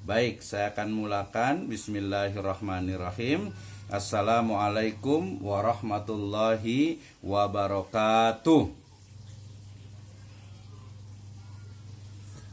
Baik, saya akan mulakan. Bismillahirrahmanirrahim. Assalamualaikum warahmatullahi wabarakatuh.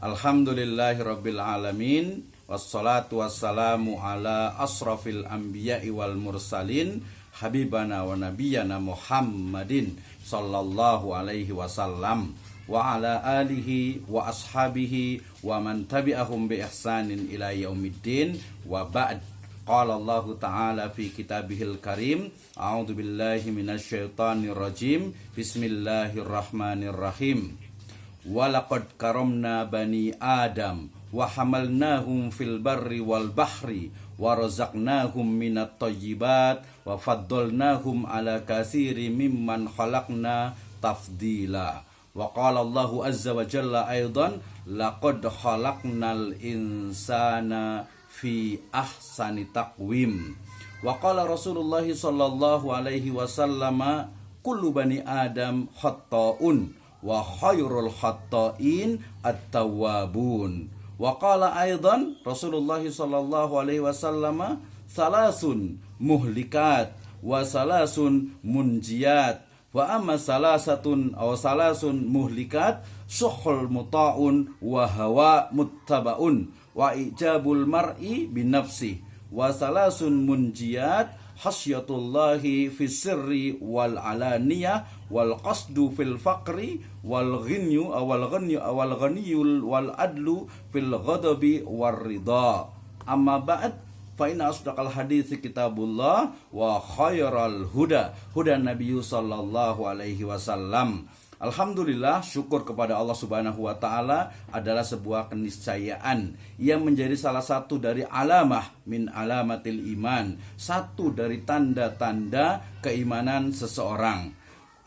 Alhamdulillahirabbil alamin. Wassalatu wassalamu ala asrafil anbiya'i wal mursalin, habibana wa nabiyyana Muhammadin sallallahu alaihi wasallam wa ala alihi wa ashabihi wa man tabi'ahum bi ihsanin ila yaumiddin wa ba'd. Qala Allah ta'ala fi kitabihil karim, a'udzu billahi minasyaitonir rajim. Bismillahirrahmanirrahim. Wa laqad karamna bani Adam wa hamalnahum fil barri wal bahri wa razaqnahum minat thayyibat wa faddalnahum ala katsirin mimman khalaqna tafdila. Wa qala Allahu azza wa jalla aidan, laqad khalaqnal insana fi ahsani taqwim. Wa qala Rasulullah sallallahu alaihi wasallam, kullu bani Adam khata'un wa khairul khata'in at-tawwabun. Wa qala aidan Rasulullah sallallahu alaihi wasallam, salasun muhlikat wa salasun munjiyat. Wa amma salasun muhlikat, suhul muta'un wa hawa muttabaun wa ijabul mar'i binafsi. Wa salasun munjiyat, hasyatullahi fis sirri wal alaniyah wal qasdu fil faqri wal ghinyu wal adlu fil ghadabi war ridha. Amma ba'd, fa inna asdaqal hadithi kitabullah wa khairal huda Nabi sallallahu alaihi wasallam. Alhamdulillah, syukur kepada Allah Subhanahu wa taala adalah sebuah keniscayaan yang menjadi salah satu dari alamah min alamatil iman, satu dari tanda-tanda keimanan seseorang.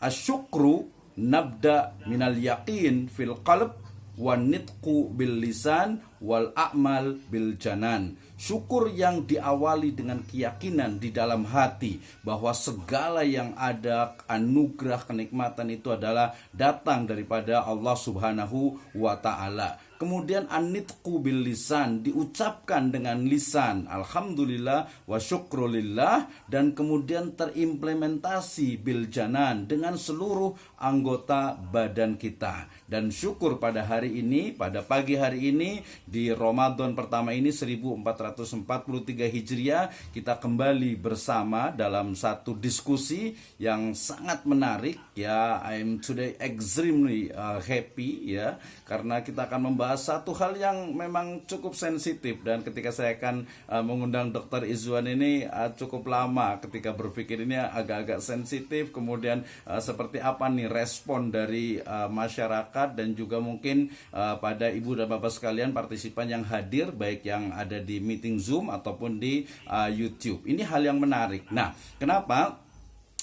Asyukru nabda minal yaqin fil qalb wan nitqu bil lisan wal a'mal bil janan. Syukur yang diawali dengan keyakinan di dalam hati bahwa segala yang ada, anugerah, kenikmatan itu adalah datang daripada Allah Subhanahu wa ta'ala. Kemudian an-nitqu bil lisan, diucapkan dengan lisan, alhamdulillah wa syukrulillah, dan kemudian terimplementasi bil janan dengan seluruh anggota badan kita. Dan syukur pada hari ini, pada pagi hari ini, di Ramadan pertama ini 1443 Hijriah, kita kembali bersama dalam satu diskusi yang sangat menarik ya. I'm today extremely happy ya, karena kita akan membahas satu hal yang memang cukup sensitif. Dan ketika saya akan mengundang Dr. Izwan ini cukup lama ketika berpikir ini agak-agak sensitif. Kemudian seperti apa nih respon dari masyarakat, dan juga mungkin pada ibu dan bapak sekalian partisipan yang hadir, baik yang ada di meeting Zoom ataupun di YouTube. Ini hal yang menarik. Nah, kenapa?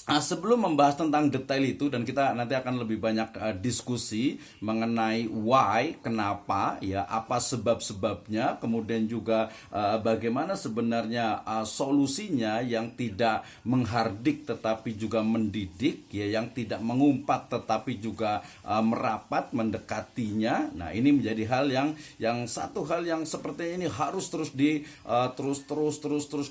Sebelum membahas tentang detail itu, dan kita nanti akan lebih banyak diskusi mengenai why, kenapa, ya, apa sebab-sebabnya, kemudian juga bagaimana sebenarnya solusinya yang tidak menghardik tetapi juga mendidik, ya, yang tidak mengumpat tetapi juga merapat mendekatinya. Nah, ini menjadi hal yang satu hal yang seperti ini harus terus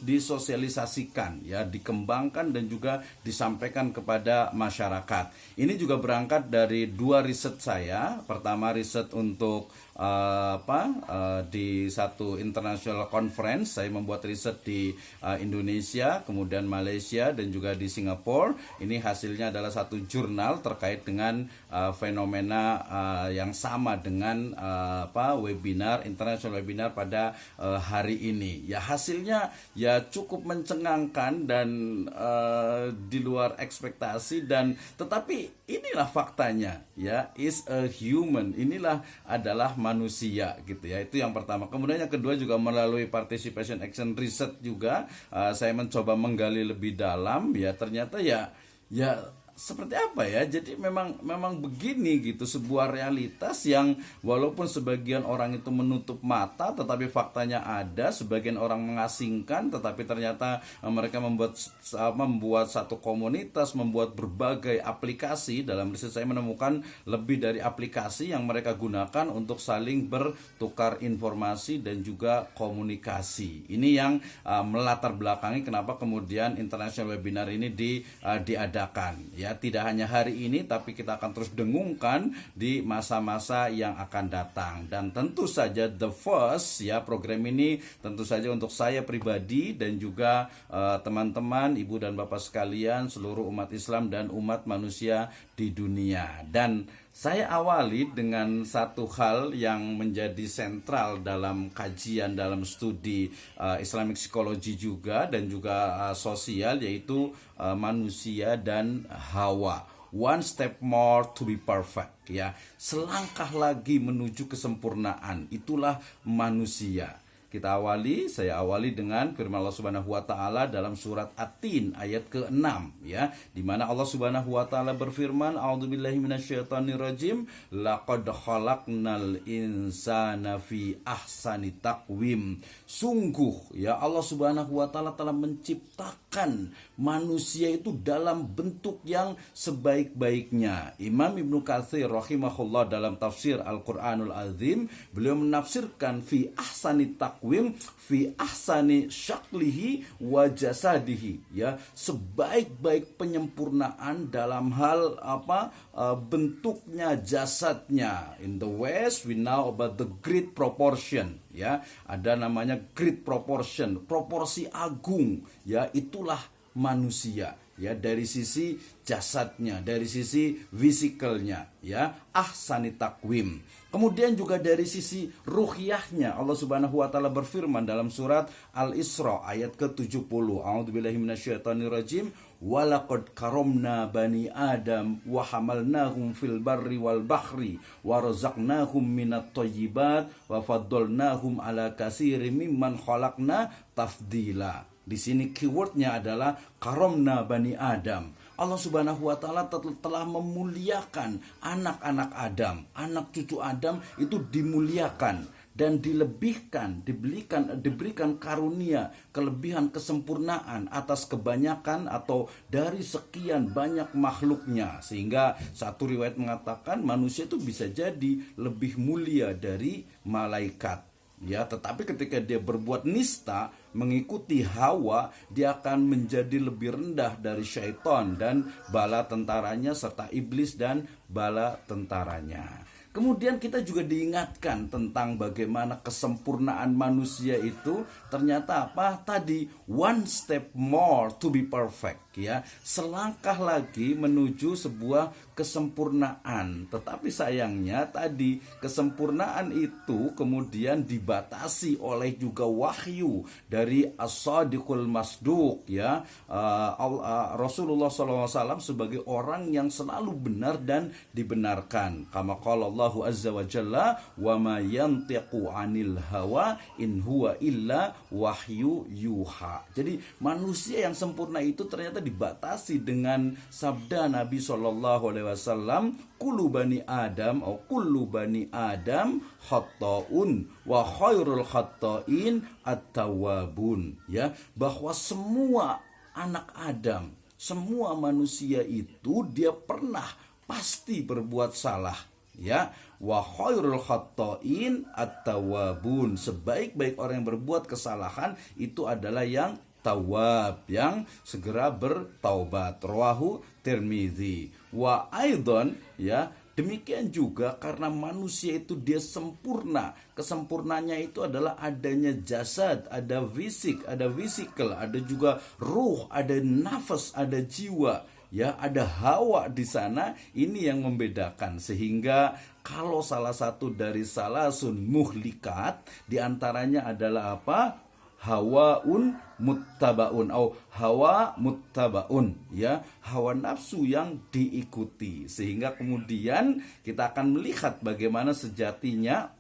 disosialisasikan, ya, dikembangkan dan juga disampaikan kepada masyarakat. Ini juga berangkat dari dua riset saya. Pertama, riset untuk di satu international conference. Saya membuat riset di Indonesia, kemudian Malaysia, dan juga di Singapura. Ini hasilnya adalah satu jurnal terkait dengan fenomena yang sama dengan webinar, international webinar pada hari ini. Ya, hasilnya ya cukup mencengangkan dan di luar ekspektasi, dan tetapi inilah faktanya, ya, is a human. Inilah adalah manusia, gitu ya. Itu yang pertama. Kemudian yang kedua juga melalui participation action research juga saya mencoba menggali lebih dalam, ya, ternyata ya seperti apa ya? Jadi memang begini gitu, sebuah realitas yang walaupun sebagian orang itu menutup mata, tetapi faktanya ada. Sebagian orang mengasingkan, tetapi ternyata mereka membuat satu komunitas, membuat berbagai aplikasi. Dalam riset saya menemukan lebih dari aplikasi yang mereka gunakan untuk saling bertukar informasi dan juga komunikasi. Ini yang melatar belakangi kenapa kemudian international webinar ini diadakan. Ya, tidak hanya hari ini, tapi kita akan terus dengungkan di masa-masa yang akan datang. Dan tentu saja the first ya, program ini tentu saja untuk saya pribadi dan juga teman-teman, ibu dan bapak sekalian, seluruh umat Islam dan umat manusia di dunia. Dan saya awali dengan satu hal yang menjadi sentral dalam kajian, dalam studi Islamic Psychology juga dan juga sosial, yaitu manusia dan Hawa. One step more to be perfect, ya. Selangkah lagi menuju kesempurnaan, itulah manusia. Saya awali dengan firman Allah Subhanahu wa taala dalam surat At-Tin ayat ke-6 ya, di mana Allah Subhanahu wa taala berfirman, a'udzubillahi minasyaitonirrajim, laqad khalaqnal insana fi ahsani taqwim. Sungguh ya, Allah Subhanahu wa taala telah menciptakan manusia itu dalam bentuk yang sebaik-baiknya. Imam Ibnu Katsir rahimahullah dalam tafsir Al-Qur'anul Azim, beliau menafsirkan fi ahsani taqwim fi ahsani syaklihi wa jasadihi, ya, sebaik-baik penyempurnaan dalam hal bentuknya, jasadnya. In the West we know about the great proportion, ya, ada namanya great proportion, proporsi agung, ya, itulah manusia, ya, dari sisi jasadnya, dari sisi fisikalnya, ya, ahsani takwim. Kemudian juga dari sisi ruhiyahnya, Allah Subhanahu wa taala berfirman dalam surat Al-Isra ayat ke-70, a'udzubillahi minasyaitonirrajim, walaqad karomna bani adam wa hamalnahum fil barri wal bahri wa razaqnahum minat thayyibat wa faddalnahum ala katsirin mimman khalaqna tafdila. Di sini keywordnya adalah karomna bani Adam. Allah Subhanahu wa taala telah memuliakan anak-anak Adam, anak cucu Adam itu dimuliakan dan diberikan karunia, kelebihan, kesempurnaan atas kebanyakan atau dari sekian banyak makhluknya, sehingga satu riwayat mengatakan manusia itu bisa jadi lebih mulia dari malaikat. Ya, tetapi ketika dia berbuat nista, mengikuti hawa, dia akan menjadi lebih rendah dari syaitan dan bala tentaranya, serta iblis dan bala tentaranya. Kemudian kita juga diingatkan tentang bagaimana kesempurnaan manusia itu ternyata tadi one step more to be perfect, ya, selangkah lagi menuju sebuah kesempurnaan. Tetapi sayangnya tadi kesempurnaan itu kemudian dibatasi oleh juga wahyu dari As-Shadiqul Masduq, ya, Rasulullah SAW sebagai orang yang selalu benar dan dibenarkan. Kama qala Allah azza wa jalla, wa ma yantiqu 'anil hawa in huwa illa wahyu yuha. Jadi manusia yang sempurna itu ternyata dibatasi dengan sabda Nabi SAW, kullu bani Adam khata'un wa khairul khata'in at-tawwabun, ya, bahwa semua anak Adam, semua manusia itu dia pernah pasti berbuat salah, ya, wa khairul khata'in at-tawwabun, sebaik-baik orang yang berbuat kesalahan itu adalah yang tawab, yang segera bertaubat. Rawahu Tirmizi. Wa aidon, ya, demikian juga karena manusia itu dia sempurna. Kesempurnanya itu adalah adanya jasad, ada fisik, ada fisikal, ada juga ruh, ada nafas, ada jiwa, ya, ada hawa di sana. Ini yang membedakan, sehingga kalau salah satu dari salasun muhlikat diantaranya adalah hawaun muttabaun atau hawa muttabaun, ya, hawa nafsu yang diikuti. Sehingga kemudian kita akan melihat bagaimana sejatinya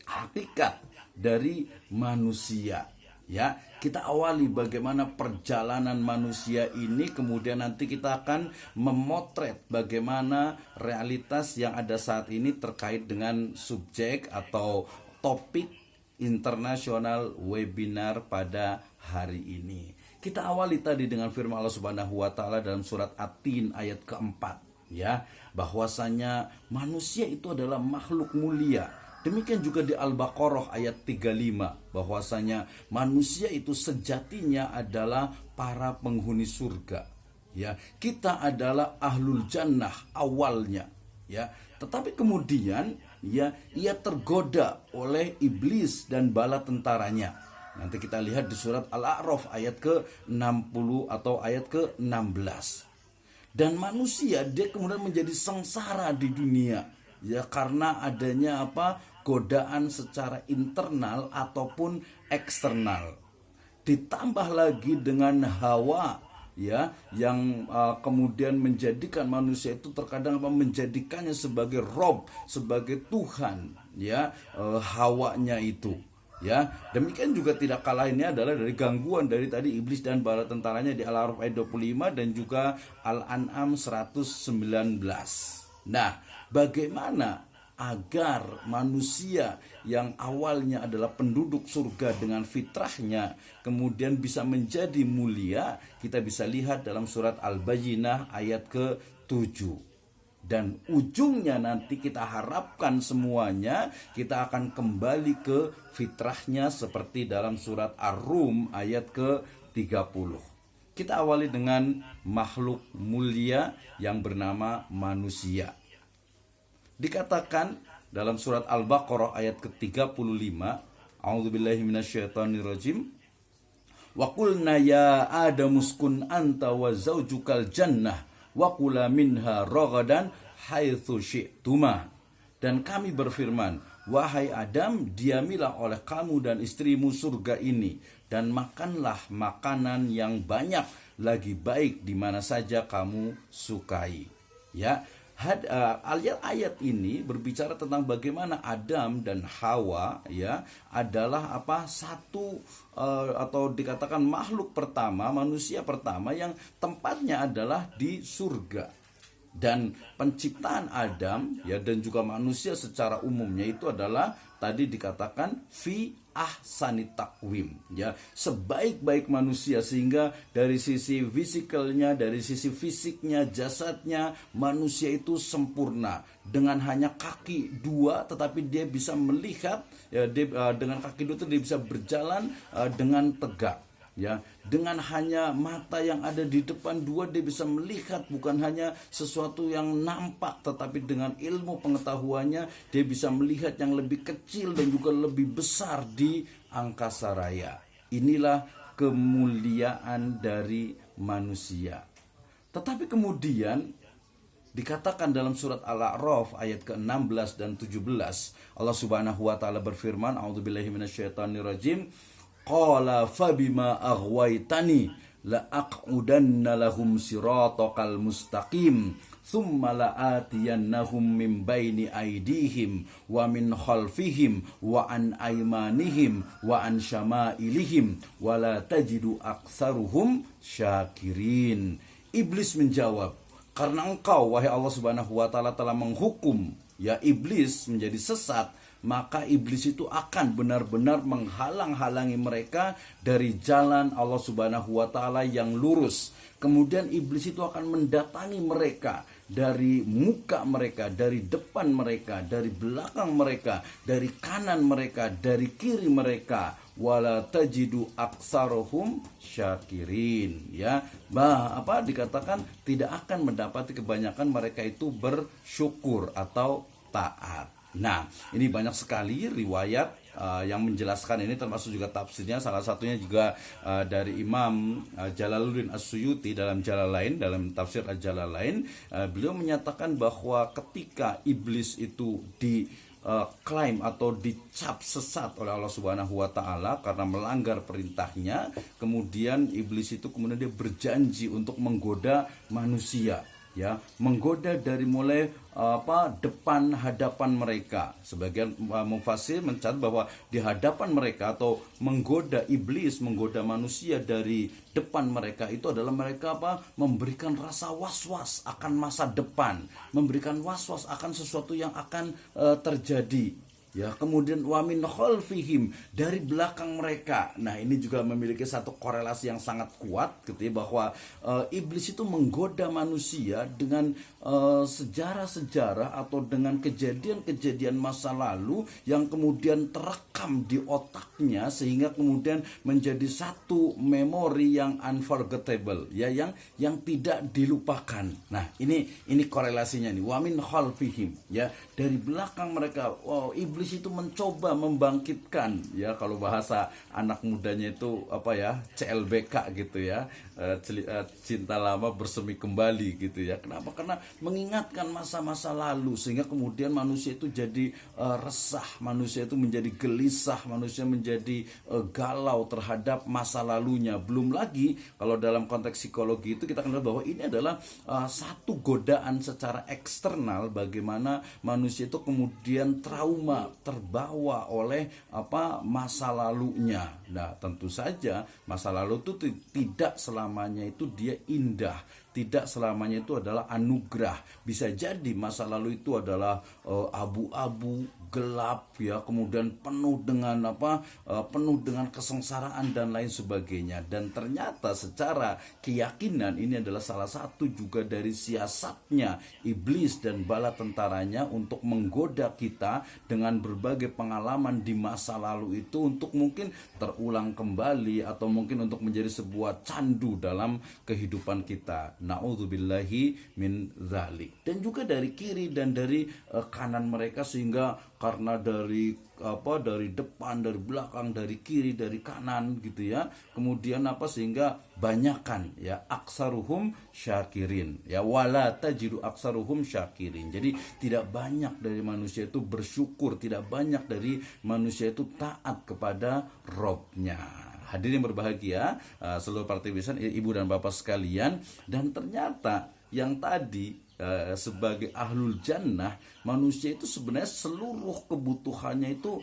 hakikat dari manusia, Ya, kita awali bagaimana perjalanan manusia ini, kemudian nanti kita akan memotret bagaimana realitas yang ada saat ini terkait dengan subjek atau topik internasional webinar pada hari ini. Kita awali tadi dengan firman Allah Subhanahu wa taala dalam surat At-Tin ayat keempat, ya, bahwasanya manusia itu adalah makhluk mulia. Demikian juga di Al-Baqarah ayat 35, bahwasanya manusia itu sejatinya adalah para penghuni surga. Ya, kita adalah ahlul jannah awalnya, ya. Tetapi kemudian ya, ia tergoda oleh iblis dan bala tentaranya. Nanti kita lihat di surat Al-A'raf ayat ke-60 atau ayat ke-16. Dan manusia dia kemudian menjadi sengsara di dunia, ya, karena adanya godaan secara internal ataupun eksternal. Ditambah lagi dengan hawa, ya, yang kemudian menjadikan manusia itu terkadang menjadikannya sebagai rob, sebagai Tuhan, ya, hawanya itu. Ya, demikian juga tidak kalah ini adalah dari gangguan dari tadi iblis dan bala tentaranya di Al-A'raf ayat 25 dan juga Al-An'am 119. Nah, bagaimana agar manusia yang awalnya adalah penduduk surga dengan fitrahnya kemudian bisa menjadi mulia, kita bisa lihat dalam surat Al-Bayyinah ayat ke-7. Dan ujungnya nanti kita harapkan semuanya kita akan kembali ke fitrahnya seperti dalam surat Ar-Rum ayat ke-30. Kita awali dengan makhluk mulia yang bernama manusia. Dikatakan dalam surat Al-Baqarah ayat ke-35, A'udzubillahi minasyaitonirrajim. Wa qulna ya adamuskun anta wa zaujukal jannah wa kula minha ragadan haitsu syi'tuma. Dan kami berfirman, wahai Adam, diamilah oleh kamu dan istrimu surga ini, dan makanlah makanan yang banyak, lagi baik di mana saja kamu sukai. Ya, ayat ini berbicara tentang bagaimana Adam dan Hawa, ya, adalah satu atau dikatakan makhluk pertama, manusia pertama yang tempatnya adalah di surga. Dan penciptaan Adam, ya, dan juga manusia secara umumnya itu adalah tadi dikatakan fi ahsani taqwim, ya, sebaik-baik manusia, sehingga dari sisi fisikalnya, dari sisi fisiknya, jasadnya, manusia itu sempurna. Dengan hanya kaki dua tetapi dia bisa melihat, ya, dengan kaki dua itu dia bisa berjalan dengan tegak. Ya, dengan hanya mata yang ada di depan dua dia bisa melihat bukan hanya sesuatu yang nampak, tetapi dengan ilmu pengetahuannya dia bisa melihat yang lebih kecil dan juga lebih besar di angkasa raya. Inilah kemuliaan dari manusia. Tetapi kemudian dikatakan dalam surat Al-A'raf ayat ke-16 dan 17, Allah Subhanahu wa taala berfirman, A'udzubillahi minasyaitonirrajim. Qala fabima aghwaytani la aq'udanna lahum siratakal mustaqim thumma la'atiyannahum min baini aydihim wa min khalfihim wa an aymanihim wa an syama'ilihim wa la tajidu aktsaruhum syakirin. Iblis menjawab, karena engkau wahai Allah Subhanahu wa taala telah menghukum, ya, iblis menjadi sesat, maka iblis itu akan benar-benar menghalang-halangi mereka dari jalan Allah Subhanahu wa taala yang lurus. Kemudian iblis itu akan mendatangi mereka dari muka mereka, dari depan mereka, dari belakang mereka, dari kanan mereka, dari kiri mereka. Wala tajidu aksarohum syakirin, ya. Dikatakan tidak akan mendapati kebanyakan mereka itu bersyukur atau taat. Nah, ini banyak sekali riwayat yang menjelaskan ini, termasuk juga tafsirnya. Salah satunya juga dari Imam Jalaluddin As-Suyuti dalam Jalalain, dalam tafsir Al-Jalalain. Beliau menyatakan bahwa ketika iblis itu diklaim atau dicap sesat oleh Allah Subhanahu wa taala karena melanggar perintahnya, kemudian iblis itu kemudian dia berjanji untuk menggoda manusia. ya, menggoda dari mulai depan hadapan mereka. Sebagian mufasir mencatat bahwa di hadapan mereka atau menggoda iblis, menggoda manusia dari depan mereka itu adalah mereka memberikan rasa was-was akan masa depan, memberikan was-was akan sesuatu yang akan terjadi. Ya, kemudian wamin khalfihim, dari belakang mereka. Nah, ini juga memiliki satu korelasi yang sangat kuat gitu ya, bahwa iblis itu menggoda manusia dengan sejarah-sejarah atau dengan kejadian-kejadian masa lalu yang kemudian terekam di otaknya sehingga kemudian menjadi satu memori yang unforgettable, ya, yang tidak dilupakan. Nah, ini korelasinya nih, wamin khalfihim, ya, dari belakang mereka. Wow, iblis itu mencoba membangkitkan, ya, kalau bahasa anak mudanya itu CLBK gitu ya, cinta lama bersemi kembali gitu ya. Kenapa? Karena mengingatkan masa-masa lalu sehingga kemudian manusia itu jadi resah, manusia itu menjadi gelisah, manusia menjadi galau terhadap masa lalunya. Belum lagi kalau dalam konteks psikologi itu kita kenal bahwa ini adalah satu godaan secara eksternal, bagaimana manusia itu kemudian trauma, terbawa oleh masa lalunya. Nah, tentu saja masa lalu itu tidak selamanya itu dia indah, tidak selamanya itu adalah anugerah. Bisa jadi masa lalu itu adalah abu-abu, gelap, ya, kemudian penuh dengan penuh dengan kesengsaraan dan lain sebagainya. Dan ternyata secara keyakinan ini adalah salah satu juga dari siasatnya iblis dan bala tentaranya untuk menggoda kita dengan berbagai pengalaman di masa lalu itu untuk mungkin terulang kembali atau mungkin untuk menjadi sebuah candu dalam kehidupan kita. Na'udzubillahi min dzalik. Dan juga dari kiri dan dari kanan mereka, sehingga karena dari depan, dari belakang, dari kiri, dari kanan gitu ya. Kemudian sehingga banyakan, ya, aksaruhum syakirin, ya, wala tajidu aksaruhum syakirin. Jadi tidak banyak dari manusia itu bersyukur, tidak banyak dari manusia itu taat kepada Robnya. Hadirin berbahagia, seluruh partisipan, ibu dan bapak sekalian. Dan ternyata yang tadi sebagai ahlul jannah, manusia itu sebenarnya seluruh kebutuhannya itu,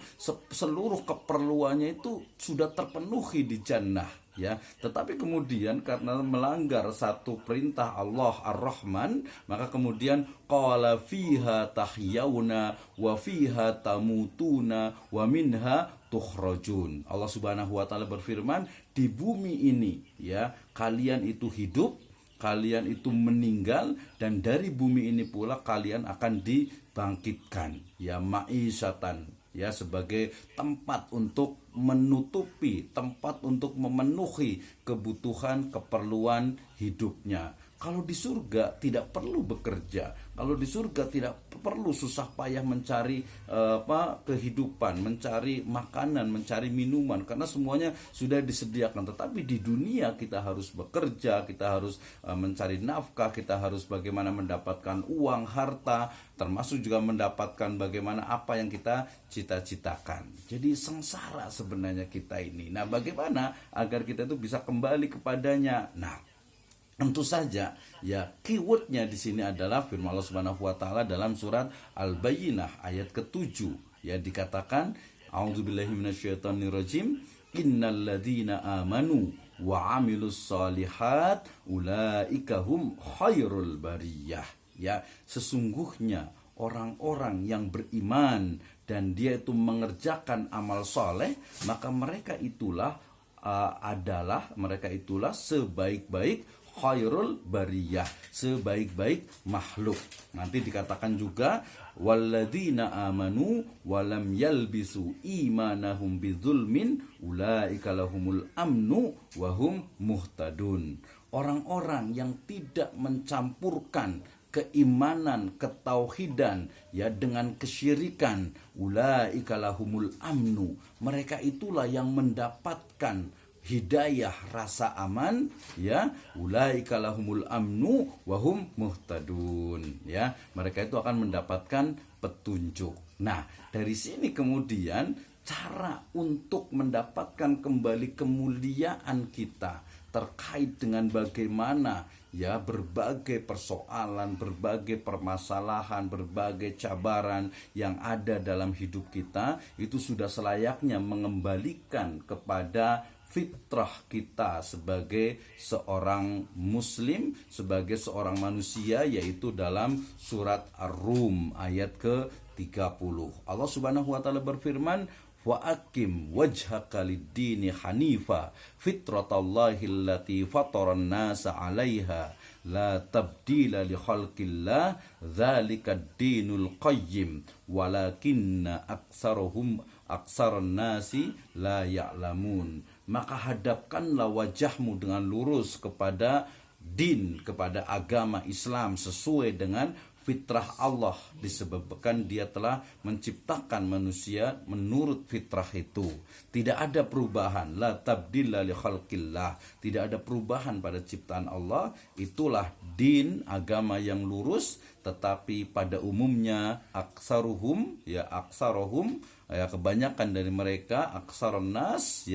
seluruh keperluannya itu sudah terpenuhi di jannah, ya. Tetapi kemudian karena melanggar satu perintah Allah Ar-Rahman, maka kemudian qala fiha tahyauna wa fiha tamutuna wa minha tukhrajun. Allah Subhanahu wa taala berfirman, di bumi ini, ya, kalian itu hidup, kalian itu meninggal, dan dari bumi ini pula kalian akan dibangkitkan, ya, ma'isyatan, ya, sebagai tempat untuk menutupi, tempat untuk memenuhi kebutuhan keperluan hidupnya. Kalau di surga tidak perlu bekerja, kalau di surga tidak perlu susah payah mencari kehidupan, mencari makanan, mencari minuman, karena semuanya sudah disediakan. Tetapi di dunia kita harus bekerja, kita harus mencari nafkah, kita harus bagaimana mendapatkan uang, harta, termasuk juga mendapatkan bagaimana apa yang kita cita-citakan. Jadi sengsara sebenarnya kita ini. Nah, bagaimana agar kita itu bisa kembali kepadanya? Nah, tentu saja, ya, keywordnya di sini adalah firman Allah Subhanahu wa taala dalam surat Al-Bayyinah ayat ke-7, ya, dikatakan a'udzubillahi minasyaitonirrajim, innalladzina amanu wa 'amilus shalihat ulaika hum khairul bariyah. Ya, sesungguhnya orang-orang yang beriman dan dia itu mengerjakan amal soleh, maka mereka itulah sebaik-baik khairul bariyah, sebaik-baik makhluk. Nanti dikatakan juga walladzina amanu walam yalbisu imanahum bidzulmin ulaika lahumul amnu wahum muhtadun. Orang-orang yang tidak mencampurkan keimanan, ketauhidan, ya, dengan kesyirikan, ulaika lahumul amnu, mereka itulah yang mendapatkan hidayah, rasa aman, ya, ulaika lahumul amnu wahum muhtadun, ya, mereka itu akan mendapatkan petunjuk. Nah, dari sini kemudian cara untuk mendapatkan kembali kemuliaan kita terkait dengan bagaimana, ya berbagai persoalan, berbagai permasalahan, berbagai cabaran yang ada dalam hidup kita, itu sudah selayaknya mengembalikan kepada fitrah kita sebagai seorang muslim, sebagai seorang manusia, yaitu dalam surat Ar-Rum ayat ke-30. Allah Subhanahu wa taala berfirman, wa aqim wajhaka lid-dini hanifa fitratallahi allati fataran nasa 'alaiha la tabdila li khalqillah dzalikad dinul qayyim walakinna aktsarun nasi la ya'lamun. Maka hadapkanlah wajahmu dengan lurus kepada din, kepada agama Islam sesuai dengan fitrah Allah, disebabkan dia telah menciptakan manusia menurut fitrah itu. Tidak ada perubahan, la tabdila li khalqillah, tidak ada perubahan pada ciptaan Allah. Itulah din, agama yang lurus. Tetapi pada umumnya aksarohum, kebanyakan dari mereka, aksarun nas,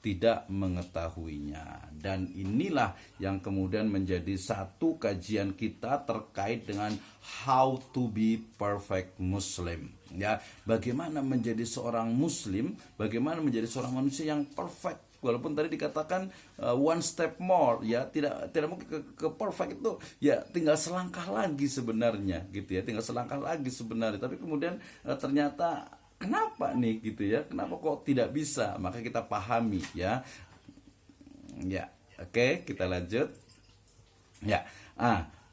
tidak mengetahuinya. Dan inilah yang kemudian menjadi satu kajian kita terkait dengan how to be perfect Muslim. Bagaimana menjadi seorang Muslim, bagaimana menjadi seorang manusia yang perfect. Walaupun tadi dikatakan one step more, tidak mungkin ke perfect itu, tinggal selangkah lagi sebenarnya, gitu ya, tinggal selangkah lagi sebenarnya. Tapi kemudian ternyata kenapa nih, gitu ya, kenapa kok tidak bisa? Maka kita pahami, Oke, kita lanjut.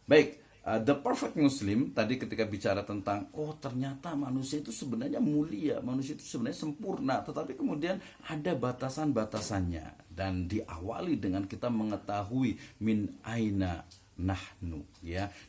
Baik. The perfect Muslim tadi ketika bicara tentang ternyata manusia itu sebenarnya mulia, manusia itu sebenarnya sempurna, tetapi kemudian ada batasan-batasannya, dan diawali dengan kita mengetahui min aina nahnu,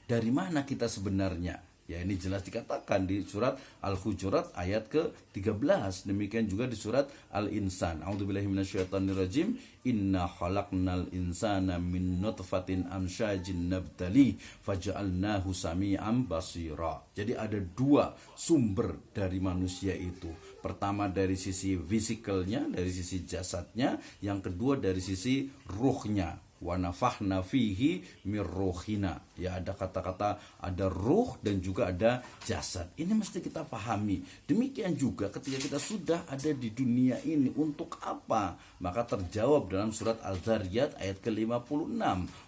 dari mana kita sebenarnya. Ini jelas dikatakan di surat Al-Hujurat ayat ke-13. Demikian juga di surat Al-Insan. A'udzubillahi minasyaitonirrajim. Inna khalaqnal insana min nutfatin amsyajin nabtali faja'alnahu sami'an basira. Jadi ada dua sumber dari manusia itu. Pertama dari sisi fisikalnya, dari sisi jasadnya. Yang kedua dari sisi ruhnya. Wa nafakhna fihi mir ruhina. Ada kata-kata, ada ruh dan juga ada jasad. Ini mesti kita pahami. Demikian juga ketika kita sudah ada di dunia ini, untuk apa? Maka terjawab dalam surat Al-Zariyat ayat ke-56.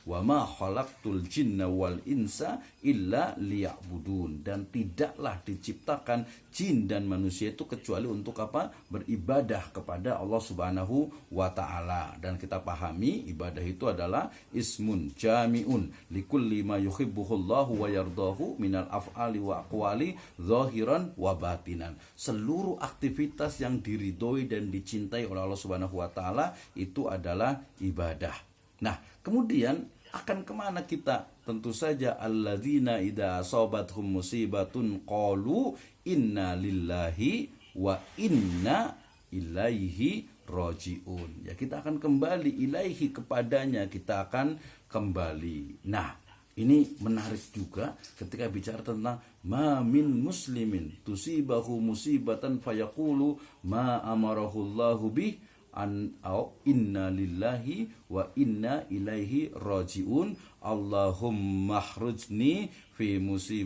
Wa ma khalaqtul jinna wal insa illa liya'budun. Dan tidaklah diciptakan jin dan manusia itu kecuali untuk apa? Beribadah kepada Allah Subhanahu wa taala. Dan kita pahami ibadah itu adalah ismun jami'un likulli ma yuhibbuhullahu wa yardahu minal af'ali wa aqwali zahiran wa batinan. Seluruh aktivitas yang diridhoi dan dicintai oleh Allah Subhanahu wa taala itu adalah ibadah. Nah, kemudian akan kemana kita? Tentu saja alladzina idza asabathum musibatun qalu inna lillahi wa inna ilaihi rojiun. Kita akan kembali ilaihi, kepadanya kita akan kembali. Nah, ini menarik juga ketika bicara tentang ma min muslimin tusibahu musibatan fayaqulu ma amarahullahu bih an au inna lillahi wa inna ilaihi rojiun. Allahumma akhrujni fi musibah